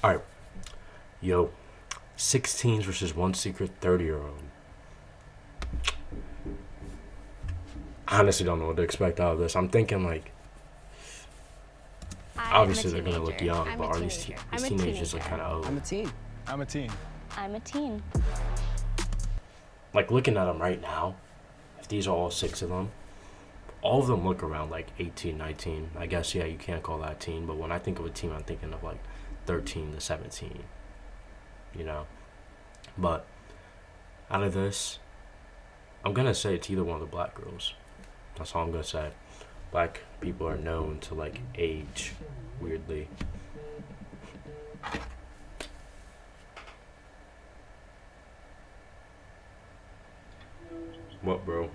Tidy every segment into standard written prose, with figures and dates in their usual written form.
All right, yo, 16s versus one secret 30-year-old. I honestly don't know what to expect out of this. I'm thinking like, obviously they're gonna look young, but are these teenagers like kind of I'm old? a teen. I'm a teen. I'm a teen. Like looking at them right now, if these are all six of them, all of them look around like 18, 19. I guess, yeah, you can't call that teen, but when I think of a teen, I'm thinking of like 13 to 17, you know? But out of this, I'm gonna say it's either one of the black girls. That's all I'm gonna say. Black people are known to like age weirdly. What, bro?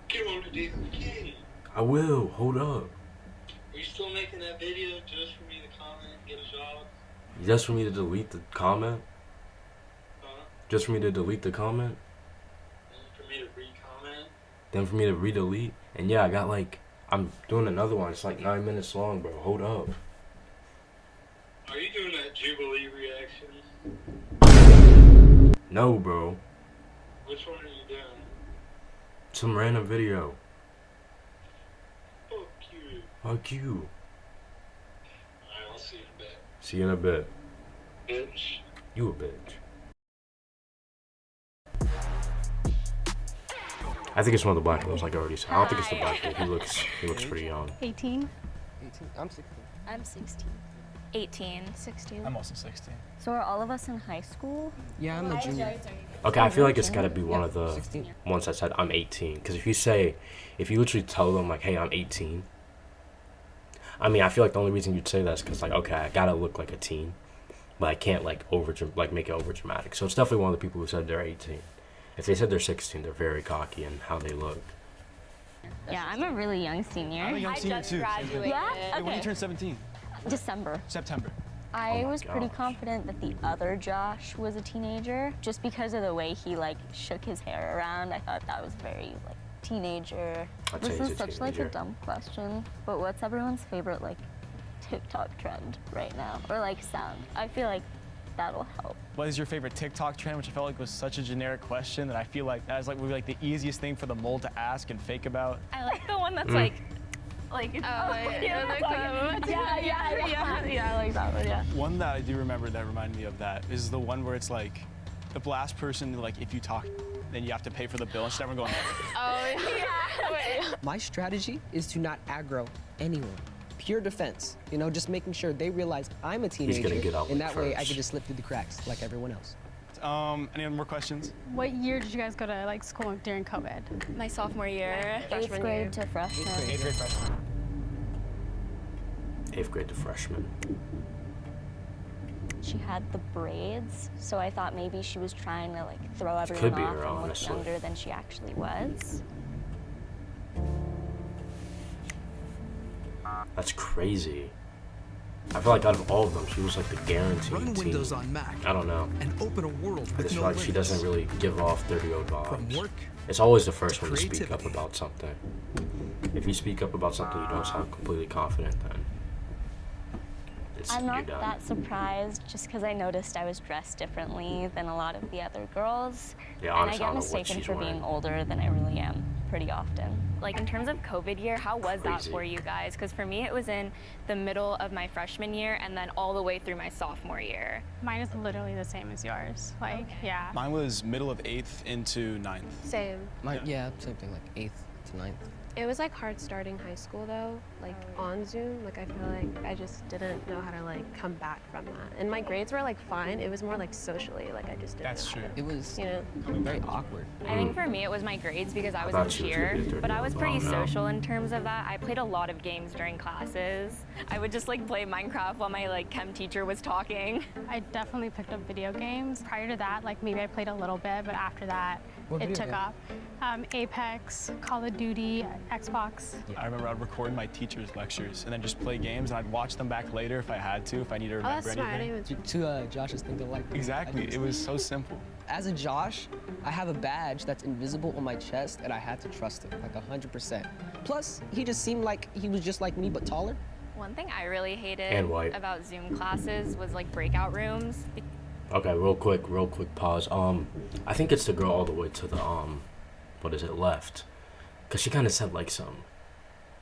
Get on the David King. I will. Hold up. Are you still making that video just for me to comment and get a job? Just for me to delete the comment? Huh? Just for me to delete the comment? And for me to re-comment? Then for me to re-delete? And yeah, I got like, I'm doing another one. It's like 9 minutes long, bro. Hold up. Are you doing that Jubilee reaction? No, bro. Which one are you doing? Some random video. Fuck you. Fuck you. Alright, I'll see you in a bit. See you in a bit. Bitch. You a bitch. I think it's one of the black girls, like I already said. I don't think it's the black girl. He looks pretty young. 18. 18. I'm 16. I'm 16. 18. 16. I'm also 16. So are all of us in high school? Yeah, I'm a junior. Okay, I feel like it's gotta be one Yeah, of the 16. ones that said I'm 18. Because if you literally tell them like, hey, I'm 18. I mean, I feel like the only reason you'd say that is because like, okay, I gotta look like a teen, but I can't like make it over dramatic. So it's definitely one of the people who said they're 18. If they said they're 16, they're very cocky in how they look. Yeah, I'm a really young senior. I'm a young senior too. graduated. Yeah? Hey, when Okay. you turn 17? December. September. I Oh my was pretty gosh. confident that the other Josh was a teenager just because of the way he like shook his hair around. I thought that was very like teenager. I'd say This he's is a such like a teenager. dumb question, but what's everyone's favorite like TikTok trend right now or like sound? I feel like that'll help. What is your favorite TikTok trend? Which I felt like was such a generic question that I feel like that is like would be like the easiest thing for the mole to ask and fake about. I like the one that's yeah, yeah, like I like that one, yeah. One that I do remember that reminded me of that is the one where it's like the last person, like if you talk, then you have to pay for the bill instead of everyone going. My strategy is to not aggro anyone. Pure defense. You know, just making sure they realize I'm a teenager. gonna get out and like that way I first. can just slip through the cracks like everyone else. Any other more questions? What year did you guys go to like school during COVID? My sophomore year. Eighth grade to freshman. 8th grade freshman. 8th grade to freshman. She had the braids, so I thought maybe she was trying to like throw could everyone be off her, and look honestly. younger than she actually was. That's crazy. I feel like out of all of them, she was like the guaranteed Run teen. Windows on Mac I don't know. and open a world I with just no feel like she doesn't limits. really give off 30-year-old From vibes. work It's always the first one to speak up creativity. about something. If you speak up about something you don't sound completely confident, then I'm you're not done. that surprised just because I noticed I was dressed differently than a lot of the other girls. Yeah, And I honestly, I get don't know what mistaken she's for wearing. being older than I really am pretty often. Like in terms of COVID year, how was that Crazy. for you guys? Because for me, it was in the middle of my freshman year and then all the way through my sophomore year. Mine is literally the same as yours. Like, yeah. Mine was middle of 8th into 9th. Same. Yeah, same thing, like 8th to 9th. It was like hard starting high school though, like on Zoom. Like I feel like I just didn't know how to like come back from that. And my grades were like fine. It was more like socially, like I just didn't That's know how true. It was to, you know. very awkward. I think for me, it was my grades because I was thought in she was gonna cheer, be a but I was pretty 30-year-old mom now. social in terms of that. I played a lot of games during classes. I would just like play Minecraft while my like chem teacher was talking. I definitely picked up video games. Prior to that, like maybe I played a little bit, but after that, What it video took game? off. Apex, Call of Duty, Xbox. I remember I'd record my teacher's lectures and then just play games and I'd watch them back later if I had to, if I needed to Oh, remember that's smart. I anything. didn't even. To Josh's thing, like Exactly. It was so simple. As a Josh, I have a badge that's invisible on my chest, and I had to trust him, like 100%. Plus, he just seemed like he was just like me, but taller. One thing I really hated And white. about Zoom classes was like breakout rooms. Okay, real quick pause. I think it's the girl all the way to the what is it, left? Cause she kind of said like some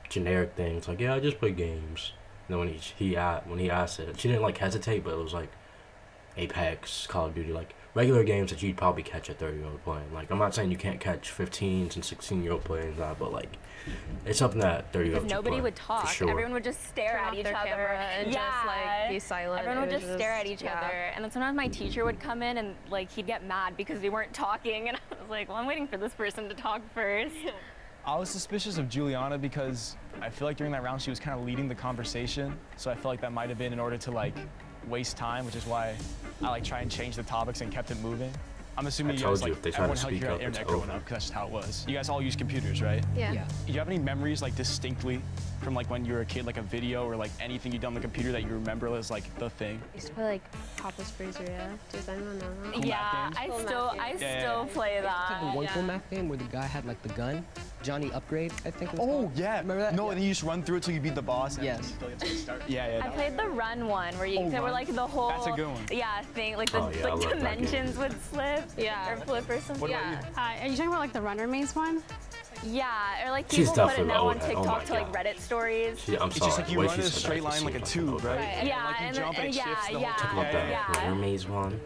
generic things like, yeah, I just play games. And then when he asked it, she didn't like hesitate, but it was like Apex, Call of Duty, like regular games that you'd probably catch a 30-year-old playing. Like, I'm not saying you can't catch 15s and 16-year-old playing that, but like it's something that 30-year-olds Because nobody would talk. For sure. Everyone would just stare Turn at off each their other camera and just like be silent. Everyone would It was just stare at each yeah. other. And then sometimes my teacher would come in and like he'd get mad because we weren't talking. And I was like, well, I'm waiting for this person to talk first. I was suspicious of Juliana because I feel like during that round she was kind of leading the conversation. So I feel like that might have been in order to like waste time, which is why I like try and change the topics and kept it moving. I'm assuming I you told guys you, like if they try to everyone held speak your up, it's internet growing over. up because that's just how it was. You guys all use computers, right? Yeah. Yeah. Do you have any memories like distinctly from like when you were a kid, like a video or like anything you done on the computer that you remember as like the thing? I used to play like Papa's Freezeria. Does anyone know that? Cool Yeah, math I games? still Yeah, yeah, still yeah. play The that. one cool yeah. math game where the guy had like the gun, Johnny Upgrade, I think it was Oh called. yeah. Remember that? No, Yeah. and then you just run through it till you beat the boss. And Yes. Yeah. I played the run one where you Oh, where Run. like the whole That's a good one. yeah thing like the Oh, yeah, I love that game. dimensions would slip Yeah. or flip or something. What about yeah. Are you talking about like the runner maze one? Yeah, or like She's people put it definitely now on old head. Oh TikTok my to like God. Reddit stories. I'm It's sorry. just like the you way run she in a said that straight just line like a seemed tube, old. right? Right. Yeah, like you and jump then- and it yeah, shifts the whole yeah. time. Talk about that Yeah. runner maze one.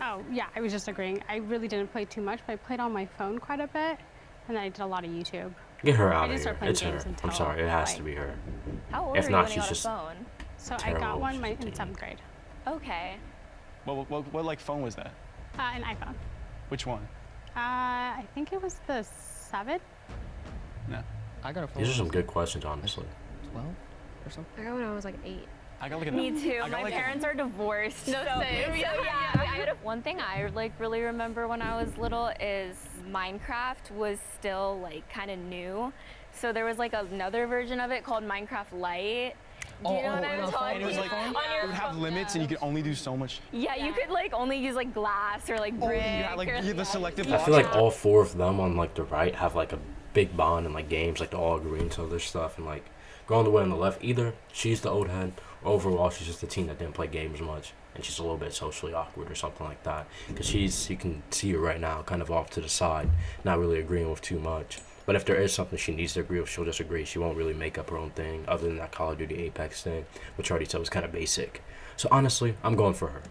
Oh yeah, I was just agreeing. I really didn't play too much, but I played on my phone quite a bit, and I did a lot of YouTube. Get her I out didn't of start here. playing It's her. games until, I'm sorry. It has to like- be her. How old If are not, you when you she's got a just phone? So I Terrible. got one in She's 7th grade, Okay. What like phone was that? an iPhone. Which one? I think it was the 7. No. I got a phone. These are some when good questions, honestly. I was 12 or something. I got when I was like 8. I got like a. Me too. I got My like parents are divorced. No, so, same. so yeah. One thing I like really remember when I was little is Minecraft was still like kind of new. So there was like another version of it called Minecraft Lite. Do you know what I'm talking And it was like about? it would have limits and you could only do so much. Yeah, you could like only use like glass or like Oh, brick. yeah, like or, you have the selective I blocks. feel like all four of them on like the right have like a big bond in like games, like they all agree into other stuff, and like going the way on the left, either she's the old head, or overall she's just a teen that didn't play games much, and she's a little bit socially awkward or something like that. Because you can see her right now, kind of off to the side, not really agreeing with too much. But if there is something she needs to agree with, she'll just agree. She won't really make up her own thing, other than that Call of Duty Apex thing, which I already said was kind of basic. So honestly, I'm going for her.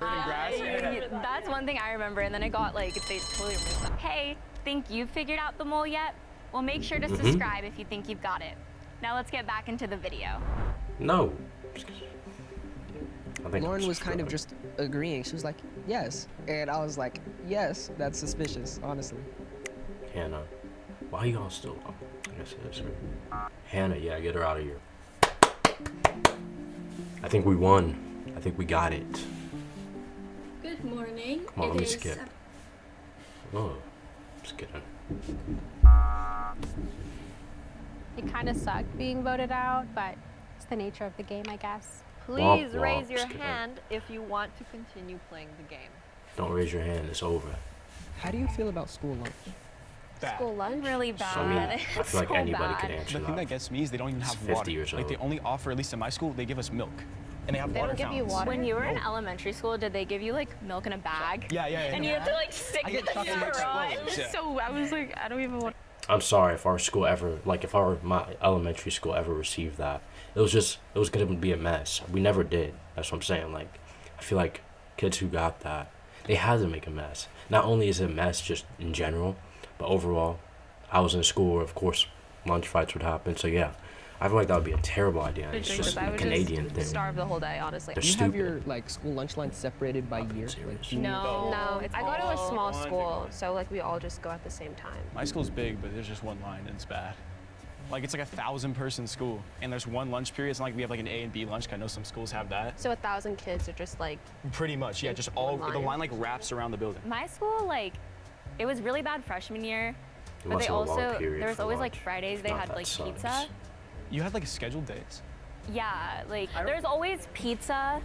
That's one thing I remember, and then it got like they totally removed that. Hey, think you've figured out the mole yet? Well, make sure to subscribe if you think you've got it. Now let's get back into the video. No. I think Lauren I'm was kind of struggling. just agreeing. She was like, yes. And I was like, yes, that's suspicious, honestly. Hannah. Why you all still? Oh, I guess it is her. Hannah, yeah, get her out of here. I think we won. I think we got it. Good morning. Come on, let me is skip. Oh, just kidding. It kind of sucked being voted out, but it's the nature of the game, I guess. Please Please raise your just kidding. hand if you want to continue playing the game. Don't raise your hand. It's over. How do you feel about school lunch? Bad. School lunch? Really bad. So, I mean, I feel like So anybody bad. could answer The thing that that. gets me is they don't even It's have 50 water. years Like they old. only offer, at least in my school, they give us milk, and they have They water don't give you fountains. water? When you were in No. elementary school, did they give you like milk in a bag? Yeah. And you have to like stick I get the chocolate straw in. explodes, yeah. So I was like, I don't even want. I'm sorry if our school ever, like if my elementary school ever received that. It was gonna be a mess. We never did. That's what I'm saying. Like, I feel like kids who got that, they had to make a mess. Not only is it a mess just in general, but overall, I was in school where, of course, lunch fights would happen. So yeah, I feel like that would be a terrible idea. and It's just I a would Canadian just thing. starve the whole day, honestly. They're Do you have stupid. your like school lunch line separated by Fucking year? serious. Like, junior- No, it's I go to a all small one school, big so like we all just go at the same time. My school's big, but there's just one line, and it's bad. Like it's like 1,000-person school, and there's one lunch period. It's not like we have like an A and B lunch. 'Cause I know some schools have that. So 1,000 kids are just like, Pretty much, yeah. In Just all one the line. line like wraps around the building. My school, like, it was really bad freshman year, It but must they have a long also period there was for always like lunch. Fridays If they not, had that like sucks. pizza. You had like scheduled days. Yeah, like there's always pizza.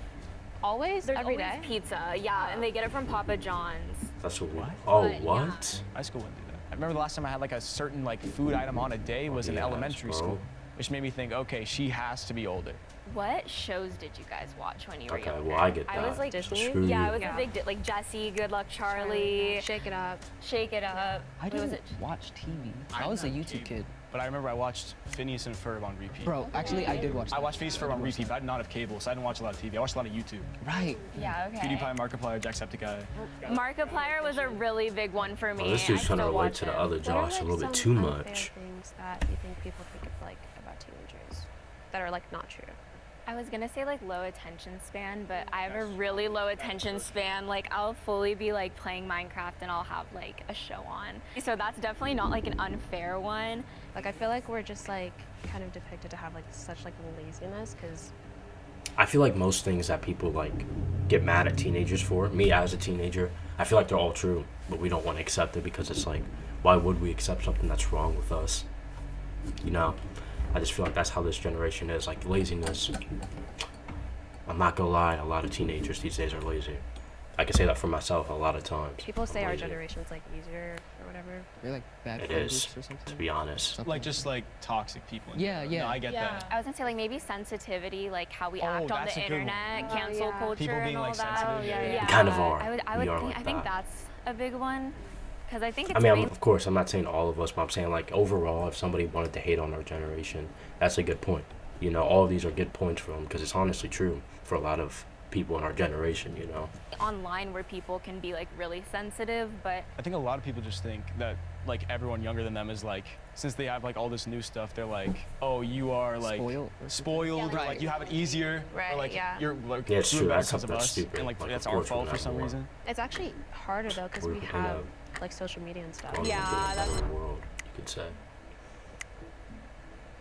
always? There's Every always day? pizza. Yeah, and they get it from Papa John's. That's what we. What? Oh, But, what? yeah. My school wouldn't do that. I remember the last time I had like a certain like food item on a day was in Yes, elementary bro. school. which made me think, okay, she has to be older. What shows did you guys watch when you were Okay, younger? well, I get that. I was like, Disney? Screw yeah, you. I was Yeah. a big like Jessie, Good Luck Charlie, Shake It Up. Shake It Up. I What was didn't it? watch TV. I was a YouTube kid. But I remember I watched Phineas and Ferb on repeat. Bro, actually, I did watch I that. watched Phineas and Ferb on repeat, but I did not have cable, so I didn't watch a lot of TV. I watched a lot of YouTube. Right. Yeah, okay. PewDiePie, Markiplier, Jacksepticeye. Markiplier was a really big one for me. Well, this dude's I trying to still relate watch to the him. other What are, Josh a like, little bit some too unfair much. things that you think people think of, like, about teenagers that are, like, not true? I was gonna say like low attention span, but I have a really low attention span. Like I'll fully be like playing Minecraft and I'll have like a show on. So that's definitely not like an unfair one. Like, I feel like we're just, like, kind of depicted to have, like, such, like, laziness, because I feel like most things that people like get mad at teenagers for, me as a teenager, I feel like they're all true, but we don't want to accept it because it's like, why would we accept something that's wrong with us? You know? I just feel like that's how this generation is, like laziness. I'm not gonna lie, a lot of teenagers these days are lazy. I can say that for myself a lot of times. people say I'm our lazy. generation's, like, easier or whatever. They're like bad It friend is, groups or something. to be honest. Something Like, just like toxic people. in Yeah, general. yeah. No, I get that. I was gonna say like maybe sensitivity, like how we Oh, act on that's the a good one. internet, Oh, cancel yeah. culture People being, and all like, that. sensitive, yeah, yeah. We kind of are. I We would are think, like I think that. that's a big one. Because I think it's I mean, mainly of course, I'm not saying all of us, but I'm saying like overall, if somebody wanted to hate on our generation, that's a good point. You know, all of these are good points for them because it's honestly true for a lot of people in our generation. You know, online where people can be like really sensitive, but I think a lot of people just think that like everyone younger than them is like, since they have like all this new stuff, they're like, oh, you are like Spoiled. spoiled, or like you have it easier, Right, or like yeah. you're like Yeah, it's grew true. up That's because of something us, stupid. and like Like, that's of our course we're fault for not some more. reason. It's actually harder, though, because we We're in have, a- like, social media and stuff. growing Yeah, up in a that's- better world, you could say.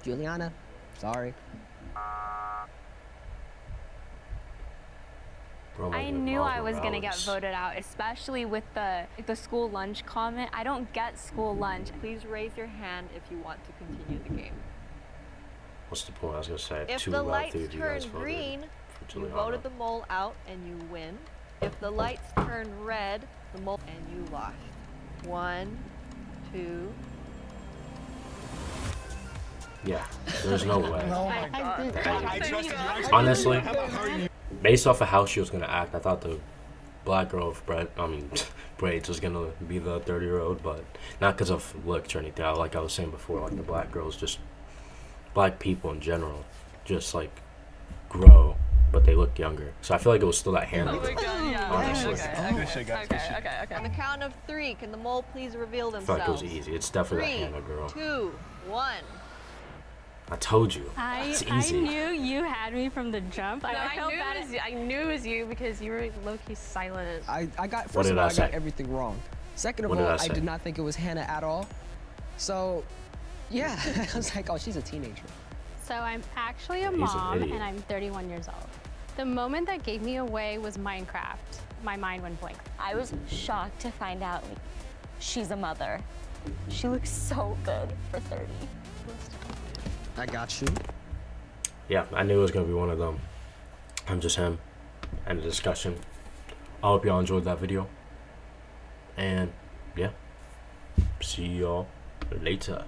Juliana, sorry. Bro, I like, knew Miles I was gonna get Morales. voted out, especially with the school lunch comment. I don't get school lunch. Please raise your hand if you want to continue the game. What's the point? I was gonna say If two the out of lights three of you turn guys voted green, for you Juliana. voted the mole out and you win. If the lights turn red, the mole and you lost. 1, 2. Yeah, there's no way. Oh my god. I trusted you. Honestly, based off of how she was gonna act, I thought the black girl with braids was gonna be the 30-year-old, but not because of looks or anything. Like I was saying before, like the black girls, just black people in general, just like grow, but they look younger. So I feel like it was still that hair. God, yeah. Honestly. Good shit, guys. Good shit. On the count of 3, can the mole please reveal I feel like it themselves? was easy. It's definitely that 3, Hannah girl. 2, 1. I told you. I It's easy. knew you had me from the jump. No, I felt bad. I knew it was you because you were low-key silent. I got, What first did of all, I I got say? everything wrong. Second of What did all, I I say? did not think it was Hannah at all. So, yeah, I was like, oh, she's a teenager. So I'm actually a He's an mom idiot. and I'm 31 years old. The moment that gave me away was Minecraft. My mind went blank. I was shocked to find out like she's a mother. She looks so good for 30. I got you. Yeah, I knew it was gonna be one of them. I'm just him. End of discussion. I hope y'all enjoyed that video. And yeah, see y'all later.